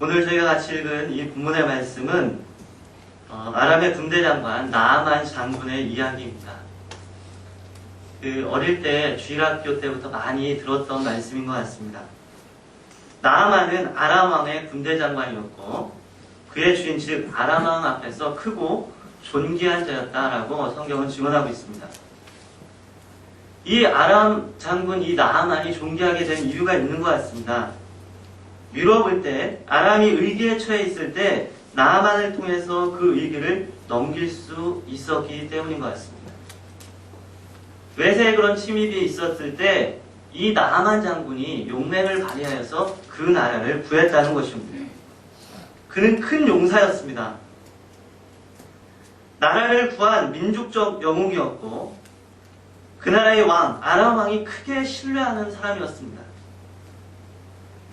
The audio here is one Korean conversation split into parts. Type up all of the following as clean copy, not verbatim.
오늘 저희가 같이 읽은 이 본문의 말씀은 아람의 군대 장관 나아만 장군의 이야기입니다. 어릴 때 주일학교 때부터 많이 들었던 말씀인 것 같습니다. 나아만은 아람 왕의 군대 장관이었고 그의 주인 즉 아람 왕 앞에서 크고 존귀한 자였다라고 성경은 증언하고 있습니다. 이 아람 장군 이 나아만이 존귀하게 된 이유가 있는 것 같습니다. 미뤄볼 때 아람이 위기에 처해 있을 때 나아만을 통해서 그 위기를 넘길 수 있었기 때문인 것 같습니다. 외세의 그런 침입이 있었을 때 이 나아만 장군이 용맹을 발휘하여서 그 나라를 구했다는 것입니다. 그는 큰 용사였습니다. 나라를 구한 민족적 영웅이었고 그 나라의 왕, 아람 왕이 크게 신뢰하는 사람이었습니다.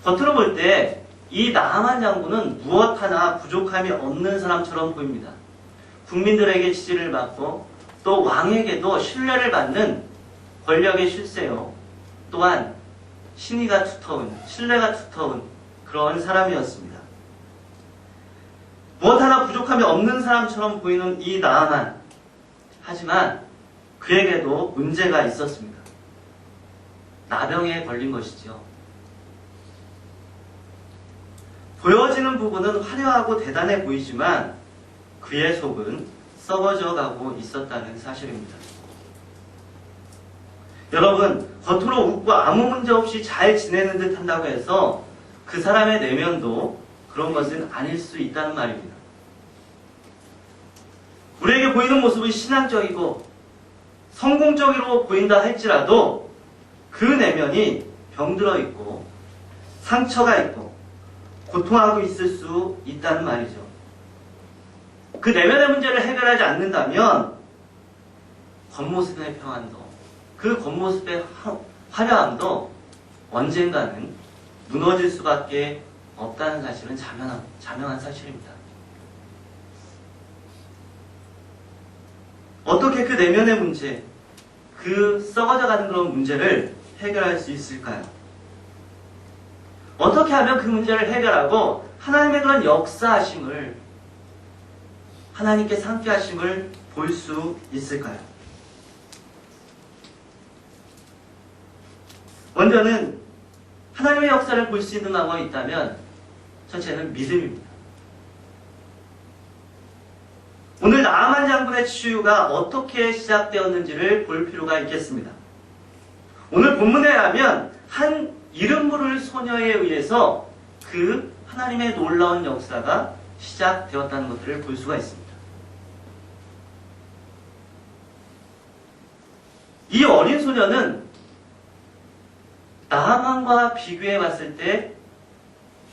겉으로 볼 때 이 나아만 장군은 무엇 하나 부족함이 없는 사람처럼 보입니다. 국민들에게 지지를 받고 또 왕에게도 신뢰를 받는 권력의 실세요. 또한 신의가 두터운, 신뢰가 두터운 그런 사람이었습니다. 무엇 하나 부족함이 없는 사람처럼 보이는 이 나아만. 하지만 그에게도 문제가 있었습니다. 나병에 걸린 것이죠. 보여지는 부분은 화려하고 대단해 보이지만 그의 속은 썩어져 가고 있었다는 사실입니다. 여러분, 겉으로 웃고 아무 문제 없이 잘 지내는 듯 한다고 해서 그 사람의 내면도 그런 것은 아닐 수 있다는 말입니다. 우리에게 보이는 모습은 신앙적이고 성공적으로 보인다 할지라도 그 내면이 병들어 있고 상처가 있고 고통하고 있을 수 있다는 말이죠. 그 내면의 문제를 해결하지 않는다면 겉모습의 평안도 그 겉모습의 화려함도 언젠가는 무너질 수밖에 없다는 사실은 자명한 사실입니다. 어떻게 그 내면의 문제, 그 썩어져가는 그런 문제를 해결할 수 있을까요? 어떻게 하면 그 문제를 해결하고 하나님의 그런 역사하심을, 하나님께 함께하심을 볼 수 있을까요? 먼저는 하나님의 역사를 볼 수 있는 방법이 있다면 첫째는 믿음입니다. 오늘 나아만 장군의 치유가 어떻게 시작되었는지를 볼 필요가 있겠습니다. 오늘 본문에 의하면 한 이름 모를 소녀에 의해서 그 하나님의 놀라운 역사가 시작되었다는 것들을 볼 수가 있습니다. 이 어린 소녀는 나아만과 비교해 봤을 때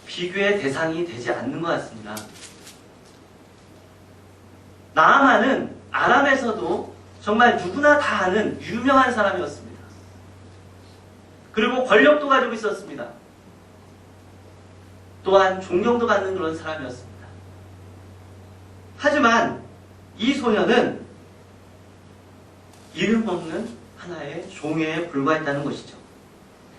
비교의 대상이 되지 않는 것 같습니다. 나아만은 아람에서도 정말 누구나 다 아는 유명한 사람이었습니다. 그리고 권력도 가지고 있었습니다. 또한 존경도 받는 그런 사람이었습니다. 하지만 이 소녀는 이름 없는 하나의 종에 불과했다는 것이죠.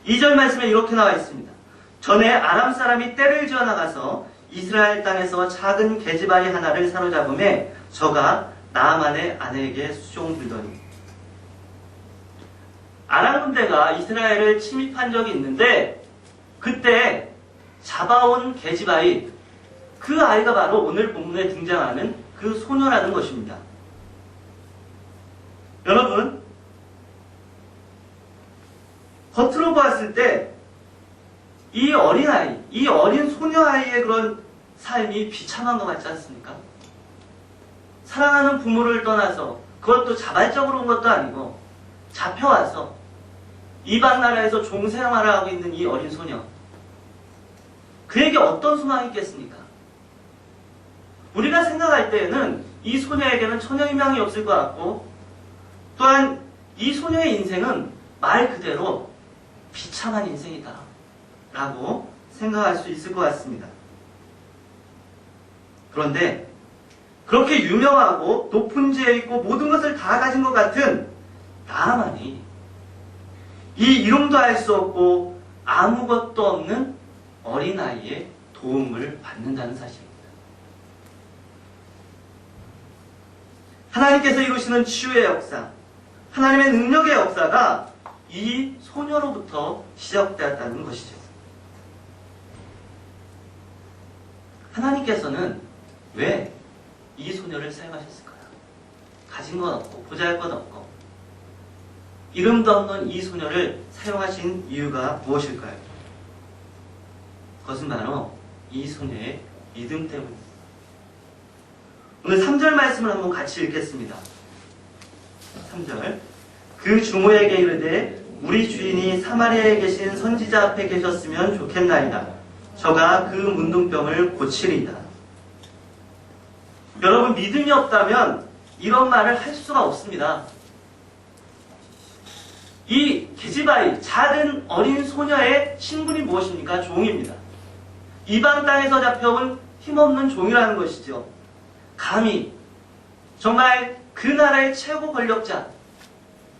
2절 말씀에 이렇게 나와 있습니다. 전에 아람 사람이 떼를 지어 나가서 이스라엘 땅에서 작은 계집아이 하나를 사로잡음에 저가 나아만의 아내에게 수종 들더니. 아람 군대가 이스라엘을 침입한 적이 있는데 그때 잡아온 계집아이, 그 아이가 바로 오늘 본문에 등장하는 그 소녀라는 것입니다. 여러분, 겉으로 보았을 때 이 어린아이, 이 어린 소녀아이의 그런 삶이 비참한 것 같지 않습니까? 사랑하는 부모를 떠나서 그것도 자발적으로 온 것도 아니고 잡혀와서 이방 나라에서 종생활을 하고 있는 이 어린 소녀, 그에게 어떤 소망이 있겠습니까? 우리가 생각할 때에는 이 소녀에게는 전혀 희망이 없을 것 같고 또한 이 소녀의 인생은 말 그대로 비참한 인생이다 라고 생각할 수 있을 것 같습니다. 그런데 그렇게 유명하고 높은 지에 있고 모든 것을 다 가진 것 같은 나아만이 이 이름도 알 수 없고 아무것도 없는 어린아이의 도움을 받는다는 사실입니다. 하나님께서 이루시는 치유의 역사, 하나님의 능력의 역사가 이 소녀로부터 시작되었다는 것이죠. 하나님께서는 왜 이 소녀를 사용하셨을까요? 가진 건 없고 보잘것 없고 이름도 없는 이 소녀를 사용하신 이유가 무엇일까요? 그것은 바로 이 소녀의 믿음 때문입니다. 오늘 3절 말씀을 한번 같이 읽겠습니다. 3절. 그 주모에게 이르되 우리 주인이 사마리아에 계신 선지자 앞에 계셨으면 좋겠나이다. 저가 그 문둥병을 고치리이다. 여러분, 믿음이 없다면 이런 말을 할 수가 없습니다. 이 게지바이, 작은 어린 소녀의 신분이 무엇입니까? 종입니다. 이방 땅에서 잡혀온 힘없는 종이라는 것이죠. 감히 정말 그 나라의 최고 권력자,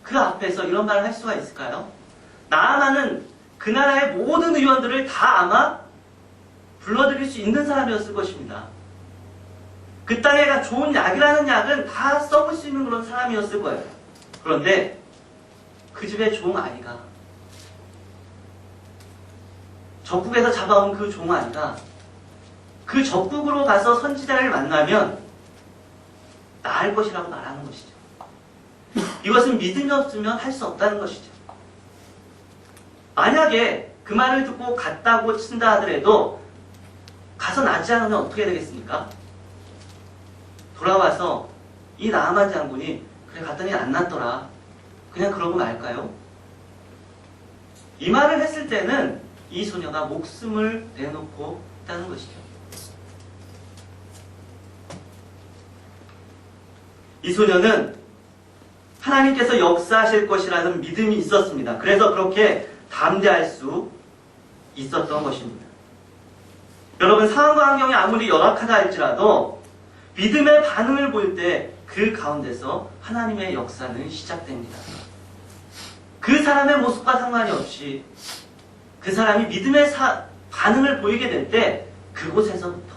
그 앞에서 이런 말을 할 수가 있을까요? 나아만은 그 나라의 모든 의원들을 다 아마 불러들일 수 있는 사람이었을 것입니다. 그 땅에 좋은 약이라는 약은 다 써볼 수 있는 그런 사람이었을 거예요. 그런데 그 집의 종 아이가, 적국에서 잡아온 그 종 아이가 그 적국으로 가서 선지자를 만나면 나을 것이라고 말하는 것이죠. 이것은 믿음이 없으면 할 수 없다는 것이죠. 만약에 그 말을 듣고 갔다고 친다 하더라도 가서 낫지 않으면 어떻게 되겠습니까? 돌아와서 이 나아만 장군이 그래 갔더니 안 낫더라, 그냥 그러고 말까요? 이 말을 했을 때는 이 소녀가 목숨을 내놓고 있다는 것이죠. 이 소녀는 하나님께서 역사하실 것이라는 믿음이 있었습니다. 그래서 그렇게 담대할 수 있었던 것입니다. 여러분, 상황과 환경이 아무리 열악하다 할지라도 믿음의 반응을 보일 때 그 가운데서 하나님의 역사는 시작됩니다. 그 사람의 모습과 상관이 없이 그 사람이 믿음의 반응을 보이게 될 때 그곳에서부터,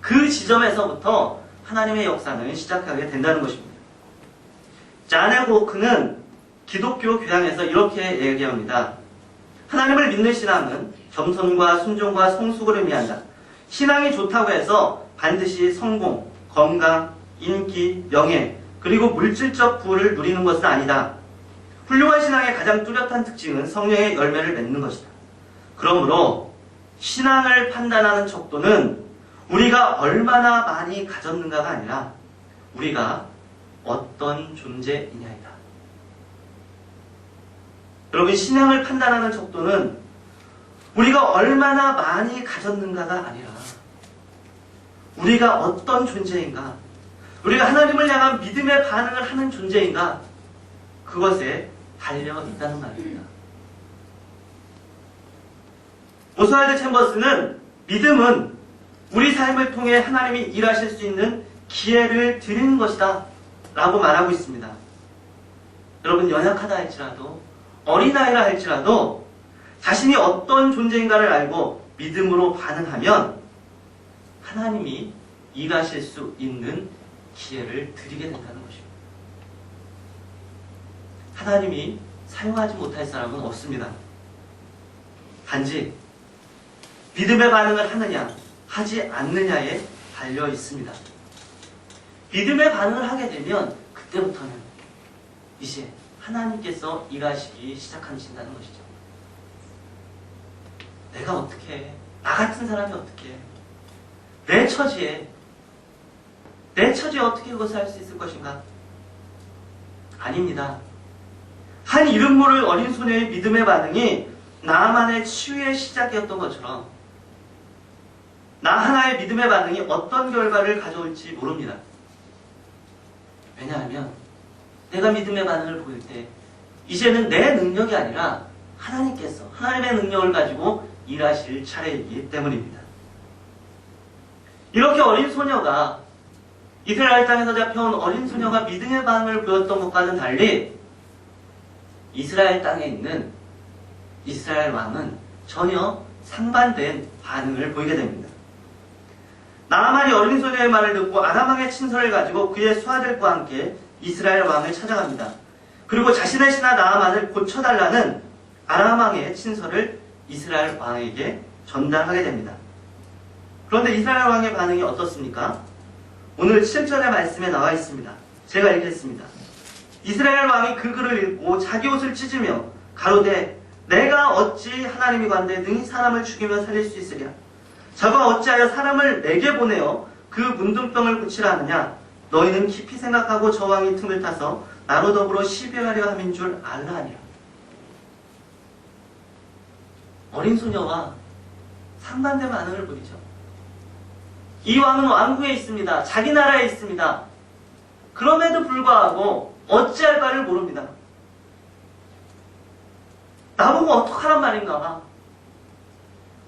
그 지점에서부터 하나님의 역사는 시작하게 된다는 것입니다. 자네 호크는 기독교 교양에서 이렇게 얘기합니다. 하나님을 믿는 신앙은 겸손과 순종과 성숙을 의미한다. 신앙이 좋다고 해서 반드시 성공, 건강, 인기, 명예, 그리고 물질적 부를 누리는 것은 아니다. 훌륭한 신앙의 가장 뚜렷한 특징은 성령의 열매를 맺는 것이다. 그러므로 신앙을 판단하는 척도는 우리가 얼마나 많이 가졌는가가 아니라 우리가 어떤 존재이냐이다. 여러분, 신앙을 판단하는 척도는 우리가 얼마나 많이 가졌는가가 아니라 우리가 어떤 존재인가, 우리가 하나님을 향한 믿음의 반응을 하는 존재인가, 그것에 달려 있다는 말입니다. 오스왈드 챔버스는 믿음은 우리 삶을 통해 하나님이 일하실 수 있는 기회를 드리는 것이다 라고 말하고 있습니다. 여러분, 연약하다 할지라도, 어린아이라 할지라도 자신이 어떤 존재인가를 알고 믿음으로 반응하면 하나님이 일하실 수 있는 기회를 드리게 된다는 것입니다. 하나님이 사용하지 못할 사람은 없습니다. 단지 믿음의 반응을 하느냐 하지 않느냐에 달려 있습니다. 믿음의 반응을 하게 되면 그때부터는 이제 하나님께서 일하시기 시작하신다는 것이죠. 내가 어떻게 해? 나 같은 사람이 어떻게 해? 내 처지에 어떻게 그것을 할 수 있을 것인가? 아닙니다. 한 이름 모를 어린 소녀의 믿음의 반응이 나만의 치유의 시작이었던 것처럼 나 하나의 믿음의 반응이 어떤 결과를 가져올지 모릅니다. 왜냐하면 내가 믿음의 반응을 보일 때 이제는 내 능력이 아니라 하나님께서 하나님의 능력을 가지고 일하실 차례이기 때문입니다. 이렇게 어린 소녀가, 이스라엘 땅에서 잡혀온 어린 소녀가 믿음의 반응을 보였던 것과는 달리 이스라엘 땅에 있는 이스라엘 왕은 전혀 상반된 반응을 보이게 됩니다. 나아만이 어린 소녀의 말을 듣고 아람 왕의 친서를 가지고 그의 수하들과 함께 이스라엘 왕을 찾아갑니다. 그리고 자신의 신하 나아만을 고쳐달라는 아람 왕의 친서를 이스라엘 왕에게 전달하게 됩니다. 그런데 이스라엘 왕의 반응이 어떻습니까? 오늘 7절의 말씀에 나와 있습니다. 제가 읽겠습니다. 이스라엘 왕이 그 글을 읽고 자기 옷을 찢으며 가로되 내가 어찌 하나님이관대 능히 사람을 죽이며 살릴 수 있으랴. 저가 어찌하여 사람을 내게 보내어 그 문둥병을 고치라 하느냐. 너희는 깊이 생각하고 저 왕이 틈을 타서 나로 더불어 시비하려 함인 줄 알라 하니라. 어린 소녀와 상반된 반응을 보이죠. 이 왕은 왕궁에 있습니다. 자기 나라에 있습니다. 그럼에도 불구하고 어찌할 바를 모릅니다. 나보고 어떡하란 말인가?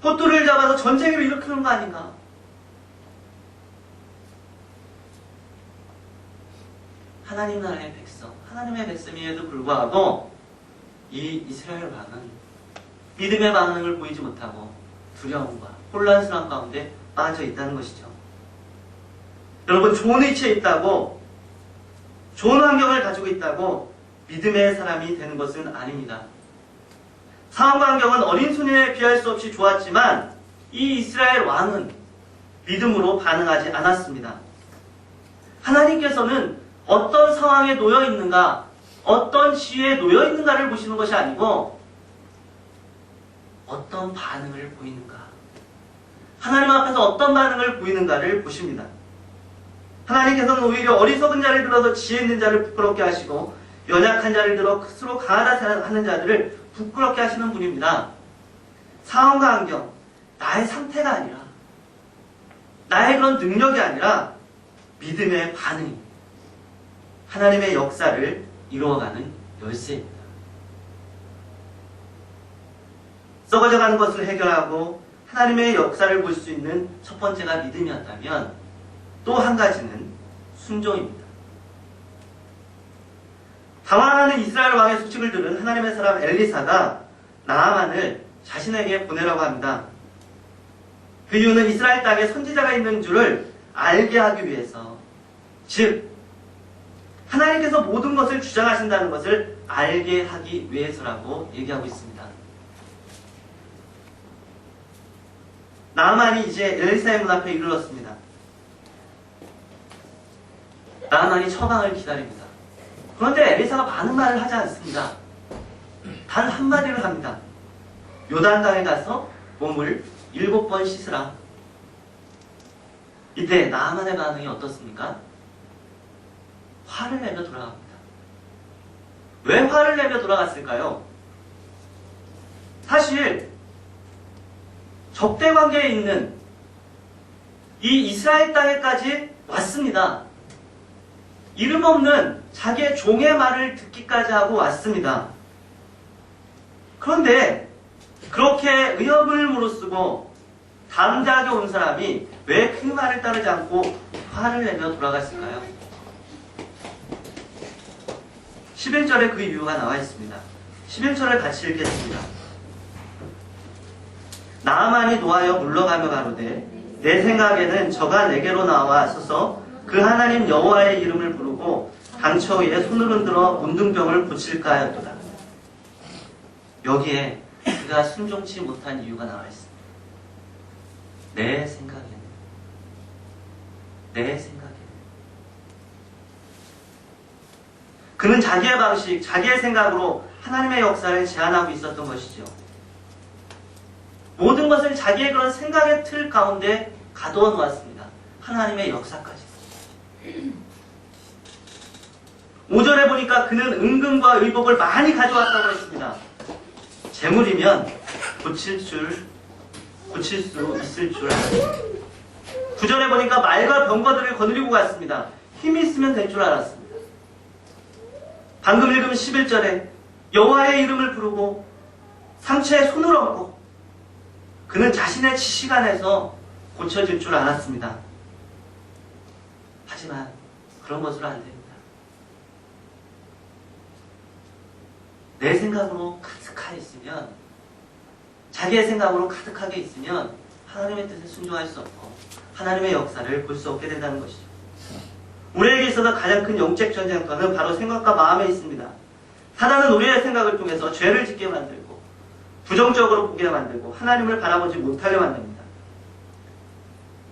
포토를 잡아서 전쟁을 일으키는 거 아닌가? 하나님 나라의 백성, 하나님의 백성임에도 불구하고 이 이스라엘 왕은 믿음의 반응을 보이지 못하고 두려움과 혼란스러운 가운데 빠져 있다는 것이죠. 여러분, 좋은 위치에 있다고, 좋은 환경을 가지고 있다고 믿음의 사람이 되는 것은 아닙니다. 상황과 환경은 어린 소녀에 비할 수 없이 좋았지만 이 이스라엘 왕은 믿음으로 반응하지 않았습니다. 하나님께서는 어떤 상황에 놓여 있는가, 어떤 지위에 놓여 있는가를 보시는 것이 아니고 어떤 반응을 보이는가, 하나님 앞에서 어떤 반응을 보이는가를 보십니다. 하나님께서는 오히려 어리석은 자를 들어서 지혜 있는 자를 부끄럽게 하시고 연약한 자를 들어 스스로 강하다 하는 자들을 부끄럽게 하시는 분입니다. 상황과 환경, 나의 상태가 아니라, 나의 그런 능력이 아니라 믿음의 반응이 하나님의 역사를 이루어가는 열쇠입니다. 썩어져가는 것을 해결하고 하나님의 역사를 볼 수 있는 첫 번째가 믿음이었다면 또 한 가지는 순종입니다. 당황하는 이스라엘 왕의 소식을 들은 하나님의 사람 엘리사가 나아만을 자신에게 보내라고 합니다. 그 이유는 이스라엘 땅에 선지자가 있는 줄을 알게 하기 위해서, 즉 하나님께서 모든 것을 주장하신다는 것을 알게 하기 위해서라고 얘기하고 있습니다. 나아만이 이제 엘리사의 문 앞에 이르렀습니다. 나아만이 처방을 기다립니다. 그런데 엘리사가 많은 말을 하지 않습니다. 단 한마디를 합니다. 요단강에 가서 몸을 7번 씻으라. 이때 나아만의 반응이 어떻습니까? 화를 내며 돌아갑니다. 왜 화를 내며 돌아갔을까요? 사실 적대 관계에 있는 이 이스라엘 땅에까지 왔습니다. 이름 없는 자기의 종의 말을 듣기까지 하고 왔습니다. 그런데 그렇게 의협을 무릅쓰고 담대하게 온 사람이 왜 그 말을 따르지 않고 화를 내며 돌아갔을까요? 11절에 그 이유가 나와 있습니다. 11절을 같이 읽겠습니다. 나아만이 노하여 물러가며 가로되 내 생각에는 저가 내게로 나와 서서 그 하나님 여호와의 이름을 부르고 강처 위에 손을 흔들어 문둥병을 고칠까 하였도다. 여기에 그가 순종치 못한 이유가 나와 있습니다. 내 생각에는 그는 자기의 방식, 자기의 생각으로 하나님의 역사를 제안하고 있었던 것이죠. 모든 것을 자기의 그런 생각의 틀 가운데 가두어 놓았습니다. 하나님의 역사까지. 5절에 보니까 그는 은금과 의복을 많이 가져왔다고 했습니다. 재물이면 고칠 수 있을 줄 알았습니다. 9절에 보니까 말과 병거들을 거느리고 갔습니다. 힘이 있으면 될 줄 알았습니다. 방금 읽은 11절에 여호와의 이름을 부르고 상처에 손을 얹고 그는 자신의 지식 안에서 고쳐질 줄 알았습니다. 하지만 그런 것으로 안 됩니다. 내 생각으로 가득하였으면 자기의 생각으로 가득하게 있으면 하나님의 뜻에 순종할 수 없고 하나님의 역사를 볼 수 없게 된다는 것이죠. 우리에게 있어서 가장 큰 영적 전쟁터는 바로 생각과 마음에 있습니다. 사단은 우리의 생각을 통해서 죄를 짓게 만들고 부정적으로 보게 만들고 하나님을 바라보지 못하게 만듭니다.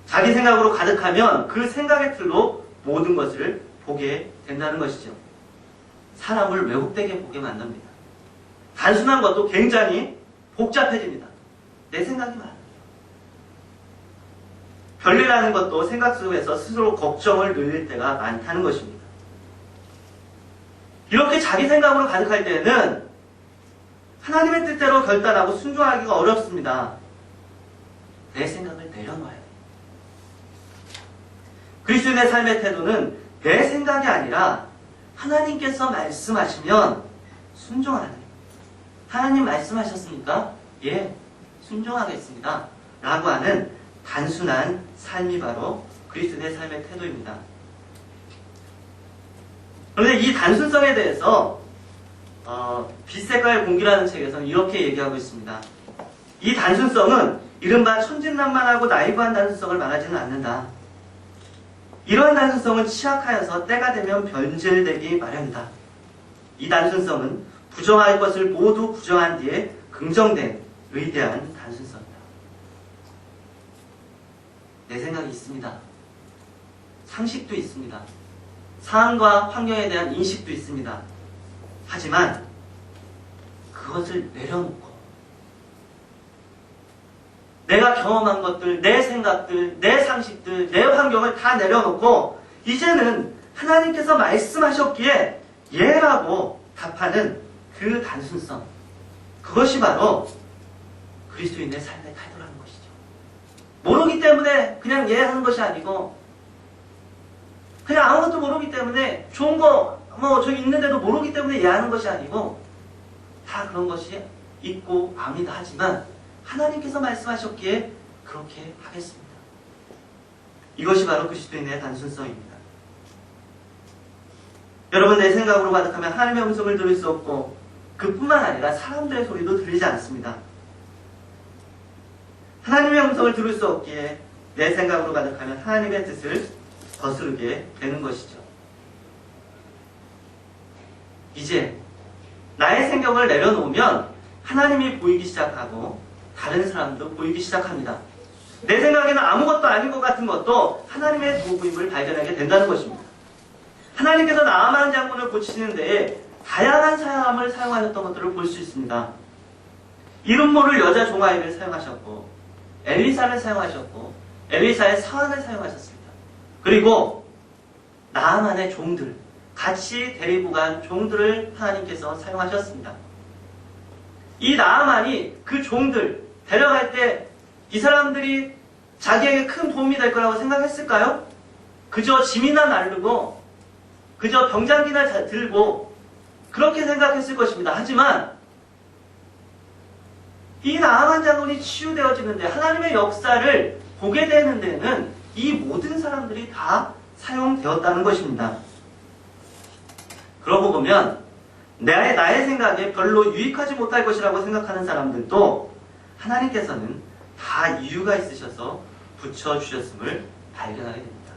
자기 생각으로 가득하면 그 생각의 틀로 모든 것을 보게 된다는 것이죠. 사람을 왜곡되게 보게 만듭니다. 단순한 것도 굉장히 복잡해집니다. 내 생각이 많아요. 별일하는 것도 생각 속에서 스스로 걱정을 늘릴 때가 많다는 것입니다. 이렇게 자기 생각으로 가득할 때에는 하나님의 뜻대로 결단하고 순종하기가 어렵습니다. 내 생각을 내려놔야 돼요. 그리스도인의 삶의 태도는 내 생각이 아니라 하나님께서 말씀하시면 순종하는 거예요. 하나님 말씀하셨습니까? 예, 순종하겠습니다. 라고 하는 단순한 삶이 바로 그리스도인의 삶의 태도입니다. 그런데 이 단순성에 대해서 빛색깔의 공기라는 책에서는 이렇게 얘기하고 있습니다. 이 단순성은 이른바 천진난만하고 나이브한 단순성을 말하지는 않는다. 이러한 단순성은 취약하여서 때가 되면 변질되기 마련이다. 이 단순성은 부정할 것을 모두 부정한 뒤에 긍정된 의대한 단순성이다. 내 생각이 있습니다. 상식도 있습니다. 상황과 환경에 대한 인식도 있습니다. 하지만 그것을 내려놓고 내가 경험한 것들, 내 생각들, 내 상식들, 내 환경을 다 내려놓고 이제는 하나님께서 말씀하셨기에 예라고 답하는 그 단순성, 그것이 바로 그리스도인의 삶의 태도라는 것이죠. 모르기 때문에 그냥 예하는 것이 아니고 그냥 아무것도 모르기 때문에 좋은 거 저기 있는데도 모르기 때문에 예하는 것이 아니고 다 그런 것이 있고 압니다. 하지만 하나님께서 말씀하셨기에 그렇게 하겠습니다. 이것이 바로 그리스도인의 단순성입니다. 여러분, 내 생각으로 가득하면 하나님의 음성을 들을 수 없고 그뿐만 아니라 사람들의 소리도 들리지 않습니다. 하나님의 음성을 들을 수 없기에 내 생각으로 가득하면 하나님의 뜻을 거스르게 되는 것이죠. 이제 나의 생각을 내려놓으면 하나님이 보이기 시작하고 다른 사람도 보이기 시작합니다. 내 생각에는 아무것도 아닌 것 같은 것도 하나님의 도구임을 발견하게 된다는 것입니다. 하나님께서 나아만 장군을 고치시는 데에 다양한 사람을 사용하셨던 것들을 볼 수 있습니다. 이름 모를 여자 종아리를 사용하셨고 엘리사를 사용하셨고 엘리사의 사환을 사용하셨습니다. 그리고 나아만의 종들, 같이 데리고 간 종들을 하나님께서 사용하셨습니다. 이 나아만이 그 종들 데려갈 때 이 사람들이 자기에게 큰 도움이 될 거라고 생각했을까요? 그저 짐이나 나르고 그저 병장기나 들고 그렇게 생각했을 것입니다. 하지만 이 나아만 장군이 치유되어지는데 하나님의 역사를 보게 되는 데는 이 모든 사람들이 다 사용되었다는 것입니다. 그러고 보면 나의 생각에 별로 유익하지 못할 것이라고 생각하는 사람들도 하나님께서는 다 이유가 있으셔서 붙여주셨음을 발견하게 됩니다.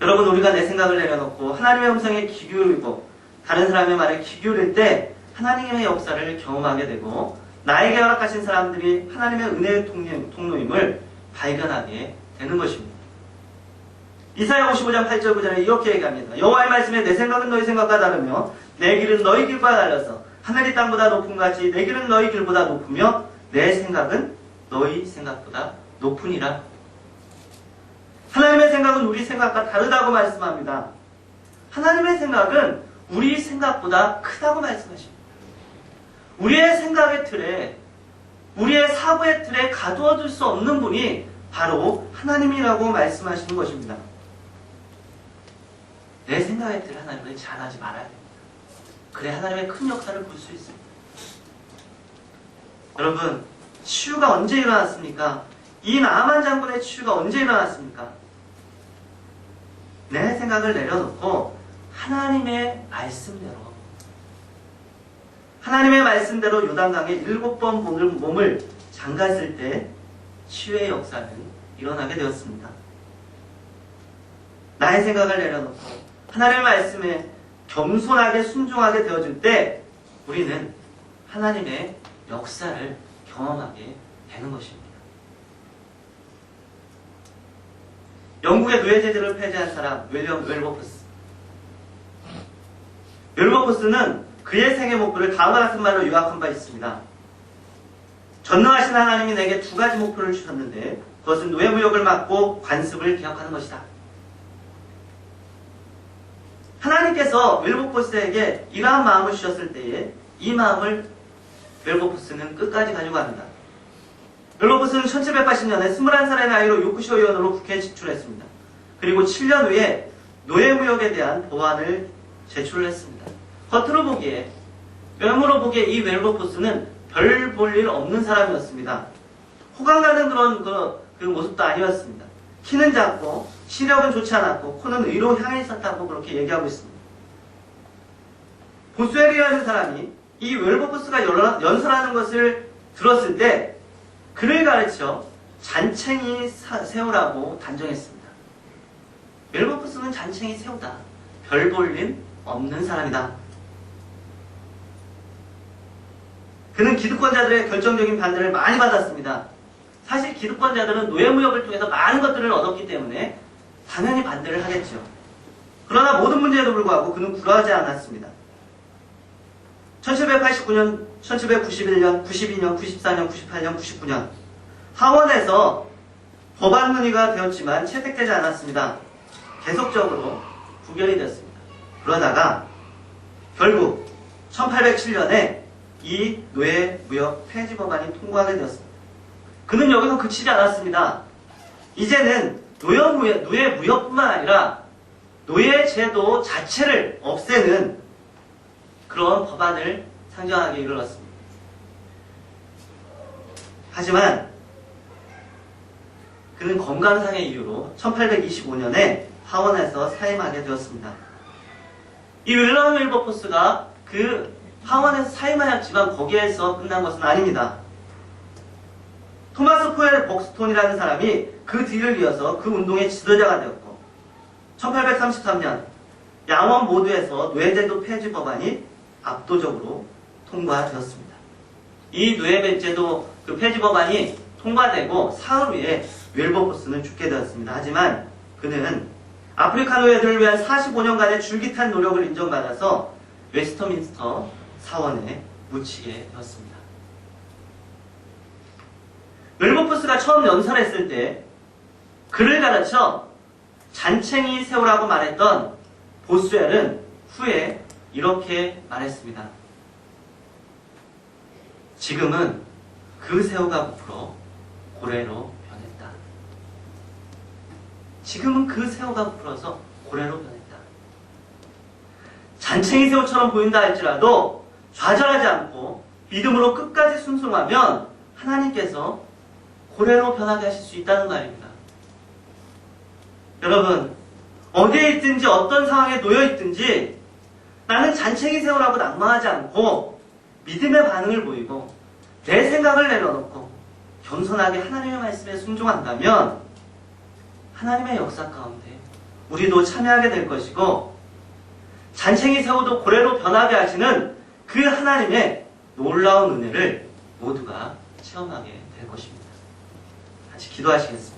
여러분, 우리가 내 생각을 내려놓고 하나님의 음성에 귀 기울이고 다른 사람의 말에 귀 기울일 때 하나님의 역사를 경험하게 되고 나에게 허락하신 사람들이 하나님의 은혜의 통로임을 발견하게 되는 것입니다. 이사야 55장 8절 9절에 이렇게 얘기합니다. 여호와의 말씀에 내 생각은 너희 생각과 다르며 내 길은 너희 길과 달라서 하늘이 땅보다 높은 같이 내 길은 너희 길보다 높으며 내 생각은 너희 생각보다 높으니라. 하나님의 생각은 우리 생각과 다르다고 말씀합니다. 하나님의 생각은 우리 생각보다 크다고 말씀하십니다. 우리의 생각의 틀에, 우리의 사고의 틀에 가두어둘 수 없는 분이 바로 하나님이라고 말씀하시는 것입니다. 내 생각의 틀에 하나님을 제한하지 말아야 됩니다. 그래 하나님의 큰 역사를 볼 수 있습니다. 여러분, 치유가 언제 일어났습니까? 이 나아만 장군의 치유가 언제 일어났습니까? 내 생각을 내려놓고 하나님의 말씀대로 하나님의 말씀대로 요단강에 7번 몸을 잠갔을 때 치유의 역사는 일어나게 되었습니다. 나의 생각을 내려놓고 하나님의 말씀에 겸손하게 순종하게 되어줄 때 우리는 하나님의 역사를 경험하게 되는 것입니다. 영국의 노예제도를 폐지한 사람 윌리엄 웰버포스. 웰버포스는 그의 생애 목표를 다음과 같은 말로 요약한 바 있습니다. 전능하신 하나님이 내게 2가지 목표를 주셨는데 그것은 노예무역을 막고 관습을 기억하는 것이다. 하나님께서 웰버포스에게 이러한 마음을 주셨을 때에 이 마음을 웰버포스는 끝까지 가지고 갑니다. 웰버포스는 1780년에 21살의 나이로 요크셔 의원으로 국회에 진출했습니다. 그리고 7년 후에 노예무역에 대한 법안을 제출을 했습니다. 겉으로 보기에, 외모로 보기에 이 웰버포스는 별 볼 일 없는 사람이었습니다. 호감 가는 그런 그 모습도 아니었습니다. 키는 작고 시력은 좋지 않았고 코는 의로 향해 있었다고 그렇게 얘기하고 있습니다. 보스웰이라는 사람이 이 웰버포스가 연설하는 것을 들었을 때 그를 가르쳐 잔챙이 세우라고 단정했습니다. 웰버포스는 잔챙이 세우다. 별 볼 일 없는 사람이다. 그는 기득권자들의 결정적인 반대를 많이 받았습니다. 사실 기득권자들은 노예무역을 통해서 많은 것들을 얻었기 때문에 당연히 반대를 하겠죠. 그러나 모든 문제에도 불구하고 그는 굴하지 않았습니다. 1789년, 1791년, 92년, 94년, 98년, 99년 하원에서 법안 논의가 되었지만 채택되지 않았습니다. 계속적으로 부결이 되었습니다. 그러다가 결국 1807년에 이 노예무역 폐지 법안이 통과하게 되었습니다. 그는 여기서 그치지 않았습니다. 이제는 노예무역뿐만 아니라 노예제도 자체를 없애는 그런 법안을 상정하게 이르렀습니다. 하지만 그는 건강상의 이유로 1825년에 하원에서 사임하게 되었습니다. 이 윌리엄 윌버포스가 그 하원에서 사임하였지만 거기에서 끝난 것은 아닙니다. 토마스 포엘 벅스톤이라는 사람이 그 뒤를 이어서 그 운동의 지도자가 되었고 1833년 양원 모두에서 노예제도 폐지 법안이 압도적으로 통과되었습니다. 이 노예제도 그 폐지 법안이 통과되고 사흘 후에 윌버포스는 죽게 되었습니다. 하지만 그는 아프리카 노예들을 위한 45년간의 줄깃한 노력을 인정받아서 웨스터민스터 사원에 묻히게 되었습니다. 윌버포스가 처음 연설했을 때 그를 가르쳐 잔챙이 세우라고 말했던 보스웰은 후에 이렇게 말했습니다. 지금은 그 새우가 부풀어 고래로 변했다. 지금은 그 새우가 부풀어서 고래로 변했다. 잔챙이 새우처럼 보인다 할지라도 좌절하지 않고 믿음으로 끝까지 순종하면 하나님께서 고래로 변하게 하실 수 있다는 말입니다. 여러분, 어디에 있든지 어떤 상황에 놓여 있든지 나는 잔챙이 새우라고 낙망하지 않고 믿음의 반응을 보이고 내 생각을 내려놓고 겸손하게 하나님의 말씀에 순종한다면 하나님의 역사 가운데 우리도 참여하게 될 것이고 잔챙이 새우도 고래로 변하게 하시는 그 하나님의 놀라운 은혜를 모두가 체험하게 될 것입니다. 같이 기도하시겠습니다.